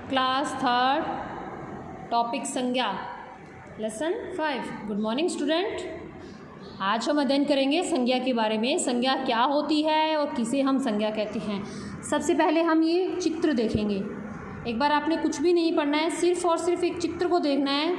Class third, topic संज्ञा, lesson 5। Good morning student. आज हम अध्ययन करेंगे संज्ञा के बारे में। संज्ञा क्या होती है और किसे हम संज्ञा कहते हैं। सबसे पहले हम ये चित्र देखेंगे। एक बार आपने कुछ भी नहीं पढ़ना है, सिर्फ और सिर्फ एक चित्र को देखना है।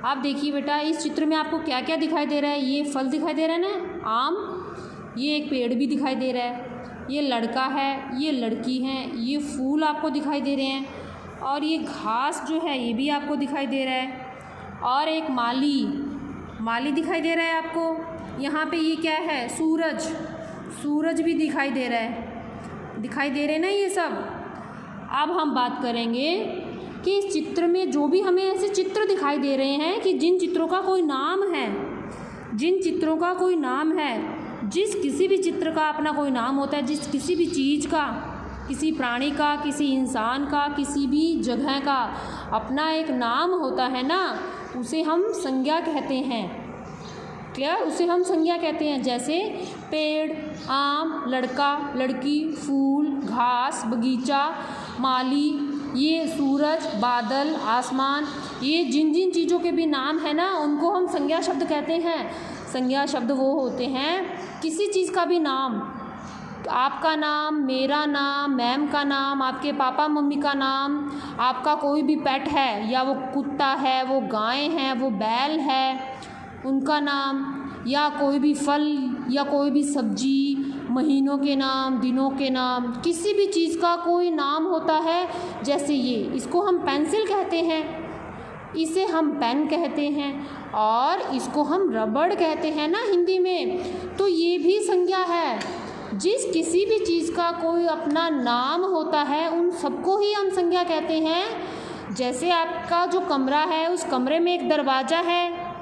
आप देखिए बेटा, इस चित्र में आपको क्या क्या दिखाई दे रहा है। ये फल दिखाई दे रहा है ना, आम। ये एक पेड़ भी दिखाई दे रहा है। ये लड़का है, ये लड़की हैं, ये फूल आपको दिखाई दे रहे हैं, और ये घास जो है ये भी आपको दिखाई दे रहा है, और एक माली दिखाई दे रहा है आपको। यहाँ पे ये क्या है, सूरज भी दिखाई दे रहा है। दिखाई दे रहे हैं ना ये सब। अब हम बात करेंगे कि इस चित्र में जो भी हमें ऐसे चित्र दिखाई दे रहे हैं कि जिन चित्रों का कोई नाम है, जिस किसी भी चित्र का अपना कोई नाम होता है, जिस किसी भी चीज़ का, किसी प्राणी का, किसी इंसान का, किसी भी जगह का अपना एक नाम होता है ना, उसे हम संज्ञा कहते हैं। क्लियर? उसे हम संज्ञा कहते हैं। जैसे पेड़, आम, लड़का, लड़की, फूल, घास, बगीचा, माली, ये सूरज, बादल, आसमान, ये जिन जिन चीज़ों के भी नाम है ना, उनको हम संज्ञा शब्द कहते हैं। संज्ञा शब्द वो होते हैं, किसी चीज़ का भी नाम, आपका नाम, मेरा नाम, मैम का नाम, आपके पापा मम्मी का नाम, आपका कोई भी पेट है, या वो कुत्ता है, वो गाय हैं, वो बैल है, उनका नाम, या कोई भी फल या कोई भी सब्जी, महीनों के नाम, दिनों के नाम, किसी भी चीज़ का कोई नाम होता है। जैसे ये, इसको हम पेंसिल कहते हैं, इसे हम पेन कहते हैं, और इसको हम रबड़ कहते हैं ना हिंदी में। तो ये भी संज्ञा है। जिस किसी भी चीज़ का कोई अपना नाम होता है, उन सबको ही हम संज्ञा कहते हैं। जैसे आपका जो कमरा है, उस कमरे में एक दरवाज़ा है,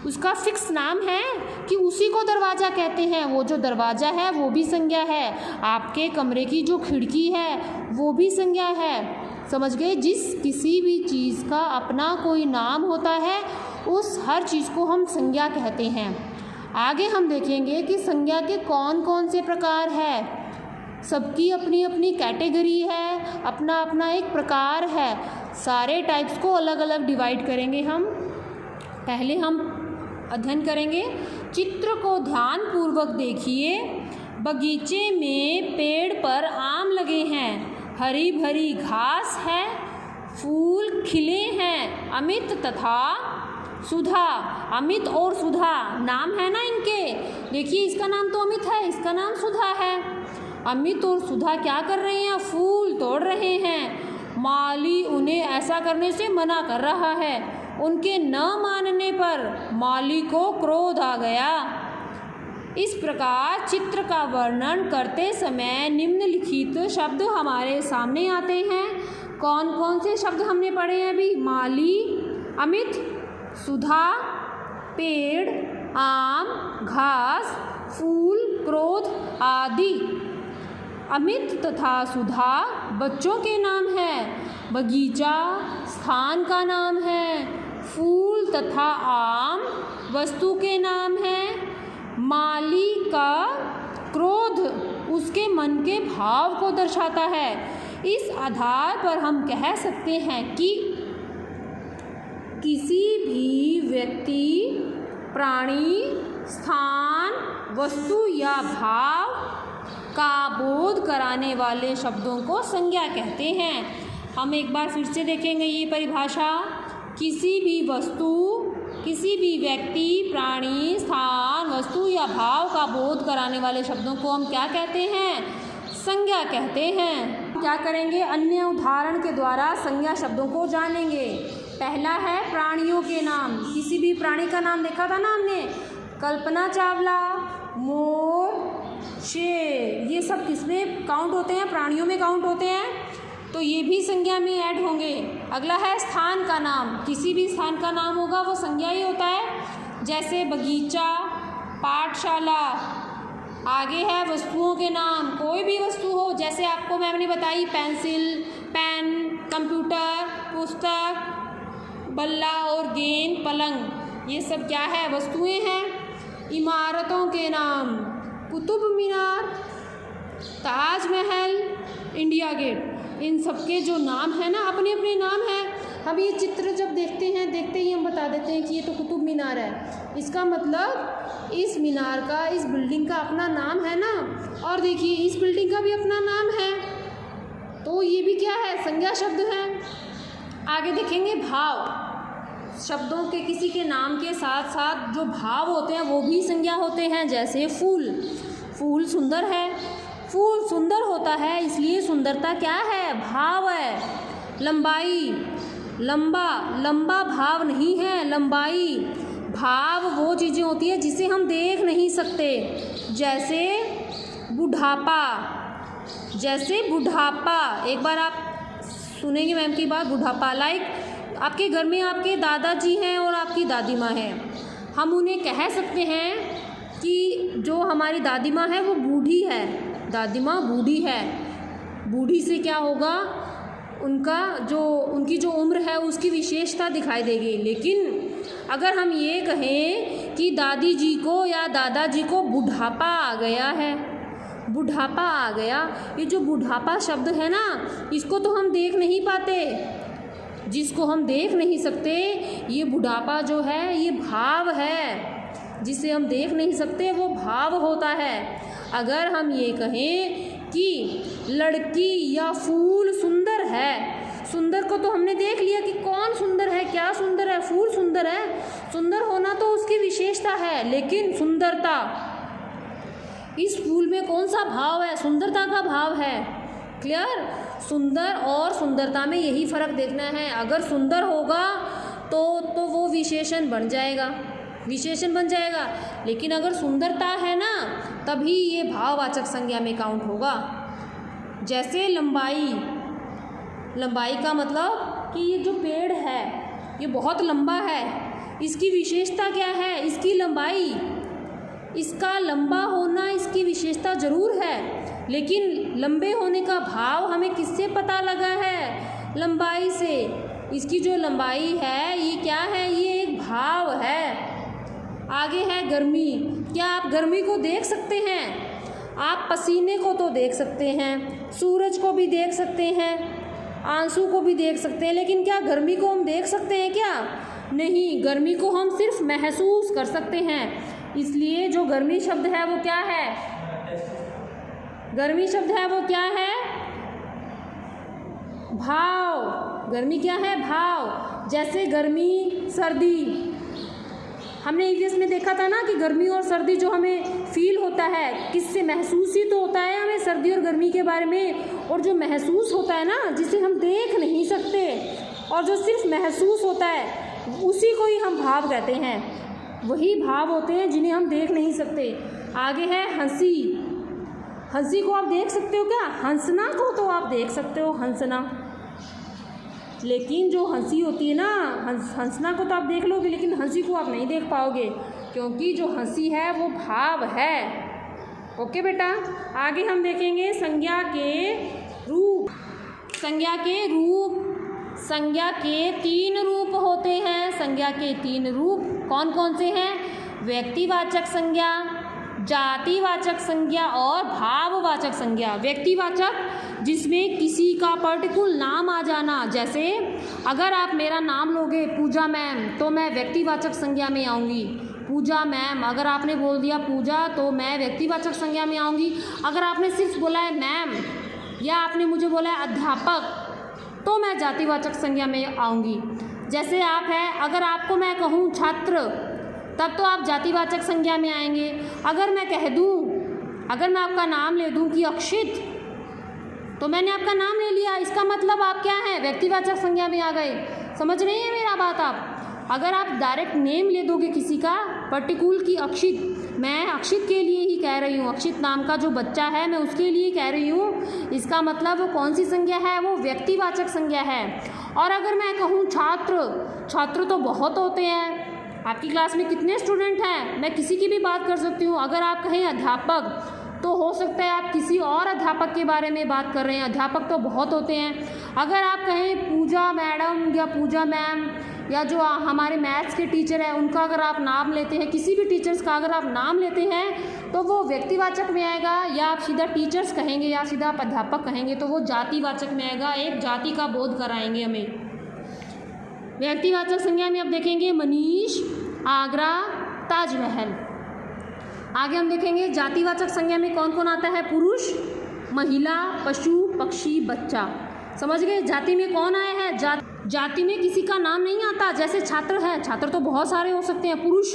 उसका फिक्स नाम है कि उसी को दरवाज़ा कहते हैं। वो जो दरवाज़ा है वो भी संज्ञा है। आपके कमरे की जो खिड़की है वो भी संज्ञा है। समझ गए? जिस किसी भी चीज़ का अपना कोई नाम होता है, उस हर चीज़ को हम संज्ञा कहते हैं। आगे हम देखेंगे कि संज्ञा के कौन कौन से प्रकार है। सबकी अपनी अपनी कैटेगरी है, अपना अपना एक प्रकार है। सारे टाइप्स को अलग अलग डिवाइड करेंगे हम। पहले हम अध्ययन करेंगे, चित्र को ध्यानपूर्वक देखिए। बगीचे में पेड़ पर आम लगे हैं, हरी भरी घास है, फूल खिले हैं। अमित तथा सुधा, अमित और सुधा नाम है ना इनके। देखिए, इसका नाम तो अमित है, इसका नाम सुधा है। अमित और सुधा क्या कर रहे हैं? फूल तोड़ रहे हैं। माली उन्हें ऐसा करने से मना कर रहा है। उनके न मानने पर माली को क्रोध आ गया। इस प्रकार चित्र का वर्णन करते समय निम्नलिखित शब्द हमारे सामने आते हैं। कौन कौन से शब्द हमने पढ़े हैं अभी? माली, अमित, सुधा, पेड़, आम, घास, फूल, क्रोध आदि। अमित तथा सुधा बच्चों के नाम है। बगीचा स्थान का नाम है। फूल तथा आम वस्तु के नाम है। माली का क्रोध उसके मन के भाव को दर्शाता है। इस आधार पर हम कह सकते हैं कि किसी भी व्यक्ति, प्राणी, स्थान, वस्तु या भाव का बोध कराने वाले शब्दों को संज्ञा कहते हैं। हम एक बार फिर से देखेंगे ये परिभाषा। किसी भी वस्तु, किसी भी व्यक्ति, प्राणी, स्थान, वस्तु या भाव का बोध कराने वाले शब्दों को हम क्या कहते हैं? संज्ञा कहते हैं। क्या करेंगे? अन्य उदाहरण के द्वारा संज्ञा शब्दों को जानेंगे। पहला है प्राणियों के नाम। किसी भी प्राणी का नाम देखा था ना हमने, कल्पना चावला, मोर, शेर, ये सब किसमें काउंट होते हैं? प्राणियों में काउंट होते हैं। तो ये भी संज्ञा में ऐड होंगे। अगला है स्थान का नाम। किसी भी स्थान का नाम होगा वो संज्ञा ही होता है। जैसे बगीचा, पाठशाला। आगे है वस्तुओं के नाम। कोई भी वस्तु हो, जैसे आपको मैम ने बताई, पेंसिल, पेन, कंप्यूटर, पुस्तक, बल्ला और गेंद, पलंग, ये सब क्या है? वस्तुएं हैं। इमारतों के नाम, कुतुब मीनार, ताजमहल, इंडिया गेट, इन सबके जो नाम है ना, अपने अपने नाम हैं। हम ये चित्र जब देखते ही हम बता देते हैं कि ये तो कुतुब मीनार है। इसका मतलब इस मीनार का, इस बिल्डिंग का अपना नाम है ना। और देखिए इस बिल्डिंग का भी अपना नाम है, तो ये भी क्या है, संज्ञा शब्द है। आगे देखेंगे भाव। शब्दों के, किसी के नाम के साथ साथ जो भाव होते हैं वो भी संज्ञा होते हैं। जैसे फूल, फूल सुंदर है, फूल सुंदर होता है इसलिए सुंदरता क्या है, भाव है। लंबाई, लंबा, लंबा भाव नहीं है, लंबाई। भाव वो चीज़ें होती है जिसे हम देख नहीं सकते। जैसे बुढ़ापा, जैसे बुढ़ापा, एक बार आप सुनेंगे मैम की बात, बुढ़ापा लाइक आपके घर में आपके दादाजी हैं और आपकी दादी माँ है। हम उन्हें कह सकते हैं कि जो हमारी दादी माँ है वो बूढ़ी है, दादी माँ बूढ़ी है। बूढ़ी से क्या होगा, उनकी जो उम्र है उसकी विशेषता दिखाई देगी। लेकिन अगर हम ये कहें कि दादी जी को या दादाजी को बुढ़ापा आ गया है, बुढ़ापा आ गया, ये जो बुढ़ापा शब्द है ना, इसको तो हम देख नहीं पाते। जिसको हम देख नहीं सकते, ये बुढ़ापा जो है ये भाव है। जिसे हम देख नहीं सकते वो भाव होता है। अगर हम ये कहें कि लड़की या फूल सुंदर है, सुंदर को तो हमने देख लिया कि कौन सुंदर है, क्या सुंदर है, फूल सुंदर है। सुंदर होना तो उसकी विशेषता है, लेकिन सुंदरता, इस फूल में कौन सा भाव है, सुंदरता का भाव है। क्लियर? सुंदर और सुंदरता में यही फ़र्क देखना है। अगर सुंदर होगा तो वो विशेषण बन जाएगा, विशेषण बन जाएगा। लेकिन अगर सुंदरता है ना, तभी ये भाववाचक संज्ञा में काउंट होगा। जैसे लंबाई, लंबाई का मतलब कि ये जो पेड़ है ये बहुत लंबा है, इसकी विशेषता क्या है, इसकी लंबाई। इसका लंबा होना इसकी विशेषता ज़रूर है, लेकिन लंबे होने का भाव हमें किससे पता लगा है, लंबाई से। इसकी जो लंबाई है ये क्या है, ये एक भाव है। आगे है गर्मी। क्या आप गर्मी को देख सकते हैं? आप पसीने को तो देख सकते हैं, सूरज को भी देख सकते हैं, आंसू को भी देख सकते हैं, लेकिन क्या गर्मी को हम देख सकते हैं क्या? नहीं, गर्मी को हम सिर्फ महसूस कर सकते हैं। इसलिए जो गर्मी शब्द है वो क्या है, गर्मी शब्द है वो क्या है, भाव। गर्मी क्या है, भाव। जैसे गर्मी, सर्दी, हमने ईवीएस में देखा था ना कि गर्मी और सर्दी जो हमें फील होता है, किससे महसूस ही तो होता है हमें सर्दी और गर्मी के बारे में। और जो महसूस होता है ना, जिसे हम देख नहीं सकते और जो सिर्फ महसूस होता है, उसी को ही हम भाव कहते हैं। वही भाव होते हैं जिन्हें हम देख नहीं सकते। आगे है हंसी। हंसी को आप देख सकते हो क्या? हंसना को तो आप देख सकते हो, हंसना। लेकिन जो हंसी होती है ना, हंसना को तो आप देख लोगे, लेकिन हंसी को आप नहीं देख पाओगे, क्योंकि जो हंसी है वो भाव है। ओके बेटा, आगे हम देखेंगे संज्ञा के रूप। संज्ञा के रूप, संज्ञा के 3 रूप होते हैं। संज्ञा के 3 रूप कौन कौन से हैं? व्यक्तिवाचक संज्ञा, जातिवाचक संज्ञा और भाववाचक संज्ञा। व्यक्तिवाचक, जिसमें किसी का पर्टिकुलर नाम आ जाना। जैसे अगर आप मेरा नाम लोगे पूजा मैम, तो मैं व्यक्तिवाचक संज्ञा में आऊँगी, पूजा मैम। अगर आपने बोल दिया पूजा, तो मैं व्यक्तिवाचक संज्ञा में आऊँगी। अगर आपने सिर्फ बोला है मैम, या आपने मुझे बोला है अध्यापक, तो मैं जातिवाचक संज्ञा में आऊँगी। जैसे आप हैं, अगर आपको मैं कहूँ छात्र, तब तो आप जातिवाचक संज्ञा में आएंगे। अगर मैं कह दूँ, अगर मैं आपका नाम ले दूँ कि अक्षित, तो मैंने आपका नाम ले लिया, इसका मतलब आप क्या हैं, व्यक्तिवाचक संज्ञा में आ गए। समझ रही हैं मेरा बात आप? अगर आप डायरेक्ट नेम ले दोगे किसी का पर्टिकुलर की अक्षित, मैं अक्षित के लिए ही कह रही हूँ, अक्षित नाम का जो बच्चा है मैं उसके लिए कह रही हूँ, इसका मतलब वो कौन सी संज्ञा है, वो व्यक्तिवाचक संज्ञा है। और अगर मैं कहूँ छात्र, छात्र तो बहुत होते हैं, आपकी क्लास में कितने स्टूडेंट हैं, मैं किसी की भी बात कर सकती हूँ। अगर आप कहें अध्यापक, तो हो सकता है आप किसी और अध्यापक के बारे में बात कर रहे हैं, अध्यापक तो बहुत होते हैं। अगर आप कहें पूजा मैडम या पूजा मैम, या जो हमारे मैथ्स के टीचर हैं उनका अगर आप नाम लेते हैं, किसी भी टीचर्स का अगर आप नाम लेते हैं, तो वो व्यक्तिवाचक में आएगा, या आप सीधा टीचर्स कहेंगे या सीधा आप अध्यापक कहेंगे तो वो जातिवाचक में आएगा। एक जाति का बोध कराएंगे हमें। व्यक्तिवाचक संज्ञा में अब देखेंगे मनीष, आगरा, ताजमहल। आगे हम देखेंगे जातिवाचक संज्ञा में कौन कौन आता है? पुरुष, महिला, पशु, पक्षी, बच्चा। समझ गए? जाति में कौन आए हैं? जाति में किसी का नाम नहीं आता। जैसे छात्र है, छात्र तो बहुत सारे हो सकते हैं। पुरुष,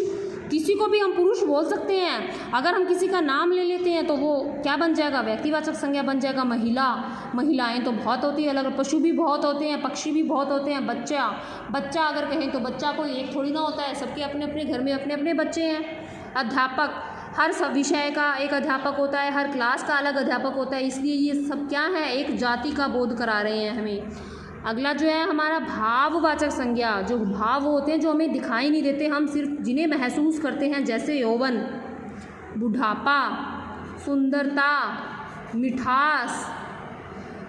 किसी को भी हम पुरुष बोल सकते हैं। अगर हम किसी का नाम ले लेते हैं तो वो क्या बन जाएगा? व्यक्तिवाचक संज्ञा बन जाएगा। महिला, महिलाएं तो बहुत होती है अलग, पशु भी बहुत होते हैं, पक्षी भी बहुत होते हैं। बच्चा, बच्चा अगर कहें तो बच्चा कोई एक थोड़ी ना होता है, सबके अपने अपने घर में अपने अपने बच्चे हैं। अध्यापक, हर सब विषय का एक अध्यापक होता है, हर क्लास का अलग अध्यापक होता है, इसलिए ये सब क्या है? एक जाति का बोध करा रहे हैं हमें। अगला जो है हमारा भाववाचक संज्ञा, जो भाव होते हैं जो हमें दिखाई नहीं देते, हम सिर्फ जिन्हें महसूस करते हैं, जैसे यौवन, बुढ़ापा, सुंदरता, मिठास।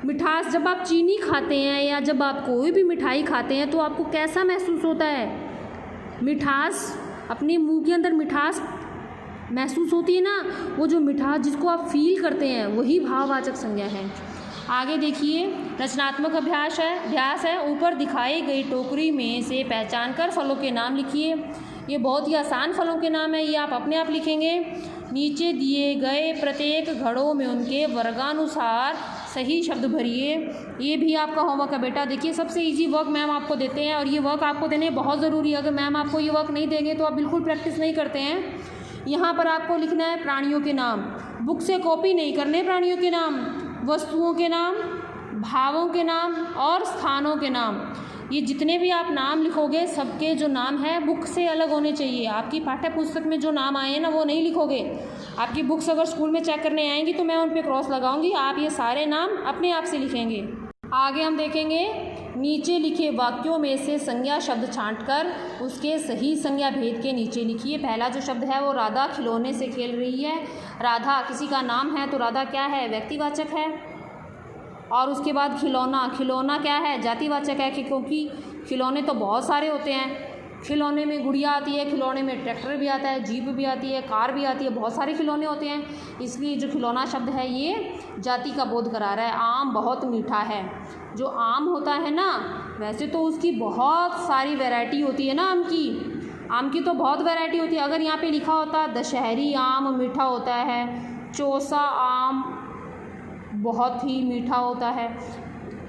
मिठास, जब आप चीनी खाते हैं या जब आप कोई भी मिठाई खाते हैं तो आपको कैसा महसूस होता है? मिठास, अपने मुंह के अंदर मिठास महसूस होती है ना, वो जो मिठास जिसको आप फील करते हैं वही भाववाचक संज्ञा है। आगे देखिए, रचनात्मक अभ्यास है। ऊपर दिखाई गई टोकरी में से पहचान कर फलों के नाम लिखिए। ये बहुत ही आसान फलों के नाम है, ये आप अपने आप लिखेंगे। नीचे दिए गए प्रत्येक घड़ों में उनके वर्गानुसार सही शब्द भरिए। ये भी आपका होमवर्क है बेटा। देखिए, सबसे इजी वर्क मैम आपको देते हैं और ये वर्क आपको देने बहुत ज़रूरी है। अगर मैम आपको ये वर्क नहीं देंगे तो आप बिल्कुल प्रैक्टिस नहीं करते हैं। यहाँ पर आपको लिखना है प्राणियों के नाम। बुक से कॉपी नहीं करने प्राणियों के नाम, वस्तुओं के नाम, भावों के नाम और स्थानों के नाम। ये जितने भी आप नाम लिखोगे सबके जो नाम है बुक से अलग होने चाहिए। आपकी पाठ्य पुस्तक में जो नाम आए हैं ना वो नहीं लिखोगे। आपकी बुक्स अगर स्कूल में चेक करने आएंगी तो मैं उन पर क्रॉस लगाऊंगी, आप ये सारे नाम अपने आप से लिखेंगे। आगे हम देखेंगे, नीचे लिखे वाक्यों में से संज्ञा शब्द छांटकर उसके सही संज्ञा भेद के नीचे लिखिए। पहला जो शब्द है वो राधा खिलौने से खेल रही है। राधा किसी का नाम है तो राधा क्या है? व्यक्तिवाचक है। और उसके बाद खिलौना, खिलौना क्या है? जातिवाचक है, क्योंकि खिलौने तो बहुत सारे होते हैं। खिलौने में गुड़िया आती है, खिलौने में ट्रैक्टर भी आता है, जीप भी आती है, कार भी आती है, बहुत सारे खिलौने होते हैं। इसलिए जो खिलौना शब्द है ये जाति का बोध करा रहा है। आम बहुत मीठा है। जो आम होता है ना, वैसे तो उसकी बहुत सारी वैरायटी होती है ना आम की तो बहुत वैरायटी होती है। अगर यहाँ पे लिखा होता दशहरी आम मीठा होता है, चौसा आम बहुत ही मीठा होता है,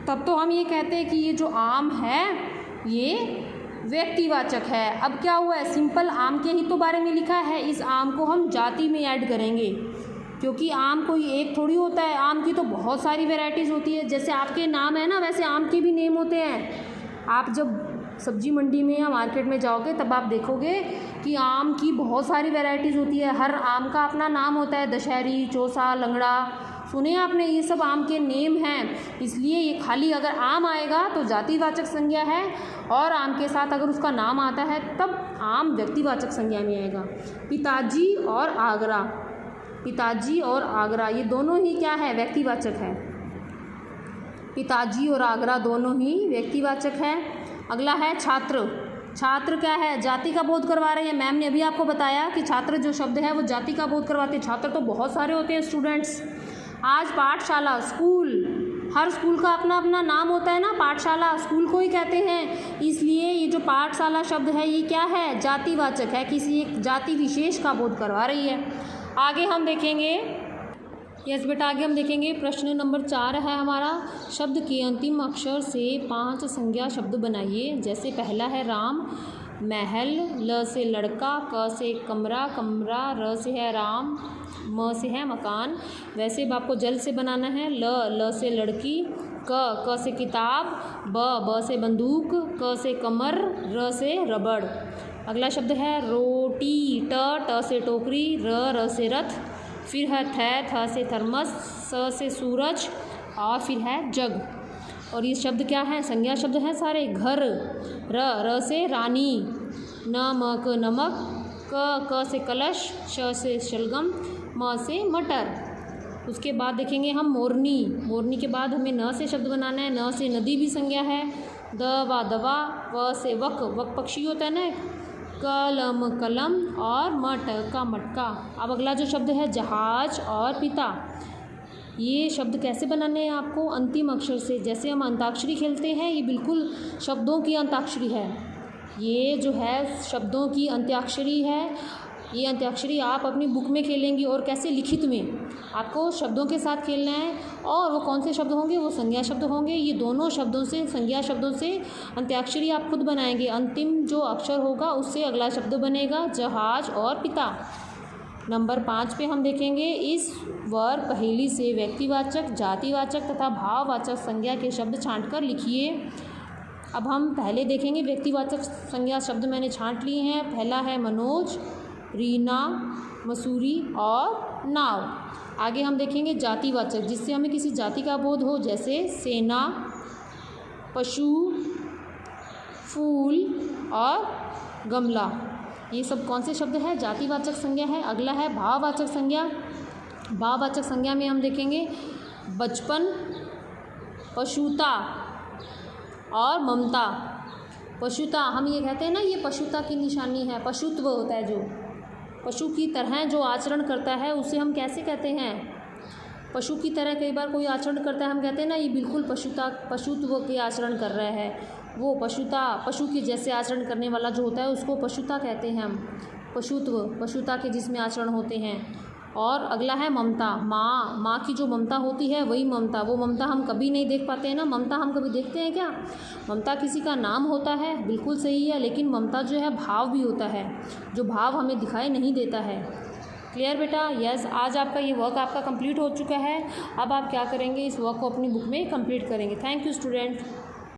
तब तो हम ये कहते हैं कि ये जो आम है ये व्यक्तिवाचक है। अब क्या हुआ है, सिंपल आम के ही तो बारे में लिखा है, इस आम को हम जाति में ऐड करेंगे, क्योंकि आम कोई एक थोड़ी होता है, आम की तो बहुत सारी वैरायटीज़ होती है। जैसे आपके नाम है ना, वैसे आम के भी नेम होते हैं। आप जब सब्जी मंडी में या मार्केट में जाओगे तब आप देखोगे कि आम की बहुत सारी वैरायटीज़ होती है। हर आम का अपना नाम होता है, दशहरी, चौसा, लंगड़ा, सुने आपने, ये सब आम के नेम हैं। इसलिए ये खाली अगर आम आएगा तो जातिवाचक संज्ञा है, और आम के साथ अगर उसका नाम आता है तब आम व्यक्तिवाचक संज्ञा में आएगा। पिताजी और आगरा, पिताजी और आगरा ये दोनों ही क्या है? व्यक्तिवाचक है। पिताजी और आगरा दोनों ही व्यक्तिवाचक है। अगला है छात्र। छात्र क्या है? जाति का बोध करवा रहे हैं। मैम ने अभी आपको बताया कि छात्र जो शब्द है वो जाति का बोध करवाते हैं। छात्र तो बहुत सारे होते हैं, स्टूडेंट्स। आज पाठशाला, स्कूल, हर स्कूल का अपना अपना नाम होता है ना, पाठशाला स्कूल को ही कहते हैं। इसलिए ये जो पाठशाला शब्द है ये क्या है? जातिवाचक है, किसी एक जाति विशेष का बोध करवा रही है। आगे हम देखेंगे, यस बेटा, आगे हम देखेंगे प्रश्न नंबर 4 है हमारा, शब्द के अंतिम अक्षर से 5 संज्ञा शब्द बनाइए। जैसे पहला है राम, महल, ल से लड़का, क से कमरा, कमरा, र से है राम, म से है मकान। वैसे अब आपको जल से बनाना है, ल से लड़की, क से किताब, ब से बंदूक, क से कमर, र से रबड़। अगला शब्द है रोटी, ट से टोकरी, र से रथ, फिर है थ से थर्मस, स से सूरज, और फिर है जग। और ये शब्द क्या है? संज्ञा शब्द हैं सारे। घर, र से रानी, न म क नमक, क से कलश, श से शलगम, म से मटर। उसके बाद देखेंगे हम मोरनी। मोरनी के बाद हमें न से शब्द बनाना है। न से नदी भी संज्ञा है। द वा दवा, व से वक, वक पक्षी होता है ना, कलम कलम और मटका मटका। अब अगला जो शब्द है जहाज और पिता, ये शब्द कैसे बनाने हैं आपको? अंतिम अक्षर से। जैसे हम अंताक्षरी खेलते हैं, ये बिल्कुल शब्दों की अंताक्षरी है। ये जो है शब्दों की अंत्याक्षरी है। ये अंत्याक्षरी आप अपनी बुक में खेलेंगी और कैसे? लिखित में। आपको शब्दों के साथ खेलना है और वो कौन से शब्द होंगे? वो संज्ञा शब्द होंगे। ये दोनों शब्दों से, संज्ञा शब्दों से अंत्याक्षरी आप खुद बनाएंगे। अंतिम जो अक्षर होगा उससे अगला शब्द बनेगा, जहाज और पिता। नंबर 5 पे हम देखेंगे इस वर्ग पहेली से व्यक्तिवाचक, जातिवाचक तथा भाववाचक संज्ञा के शब्द छांटकर लिखिए। अब हम पहले देखेंगे व्यक्तिवाचक संज्ञा शब्द मैंने छांट लिए हैं। पहला है मनोज, रीना, मसूरी और नाव। आगे हम देखेंगे जातिवाचक, जिससे हमें किसी जाति का बोध हो, जैसे सेना, पशु, फूल और गमला। ये सब कौन से शब्द है? जातिवाचक संज्ञा है। अगला है भाववाचक संज्ञा। भाववाचक संज्ञा में हम देखेंगे बचपन, पशुता और ममता। पशुता हम ये कहते हैं ना, ये पशुता की निशानी है। पशुत्व होता है, जो पशु की तरह जो आचरण करता है उसे हम कैसे कहते हैं? पशु की तरह कई बार कोई आचरण करता है, हम कहते हैं ना ये बिल्कुल पशुत्व के आचरण कर रहा है। वो पशु के जैसे आचरण करने वाला जो होता है उसको पशुता कहते हैं हम। पशुता के जिसमें आचरण होते हैं। और अगला है ममता। माँ की जो ममता होती है वही ममता। वो ममता हम कभी नहीं देख पाते हैं ना। ममता हम कभी देखते हैं क्या? ममता किसी का नाम होता है, बिल्कुल सही है, लेकिन ममता जो है भाव भी होता है, जो भाव हमें दिखाई नहीं देता है। क्लियर बेटा? यस। आज आपका ये वर्क आपका कंप्लीट हो चुका है। अब आप क्या करेंगे? इस वर्क को अपनी बुक में कंप्लीट करेंगे। Thank you student.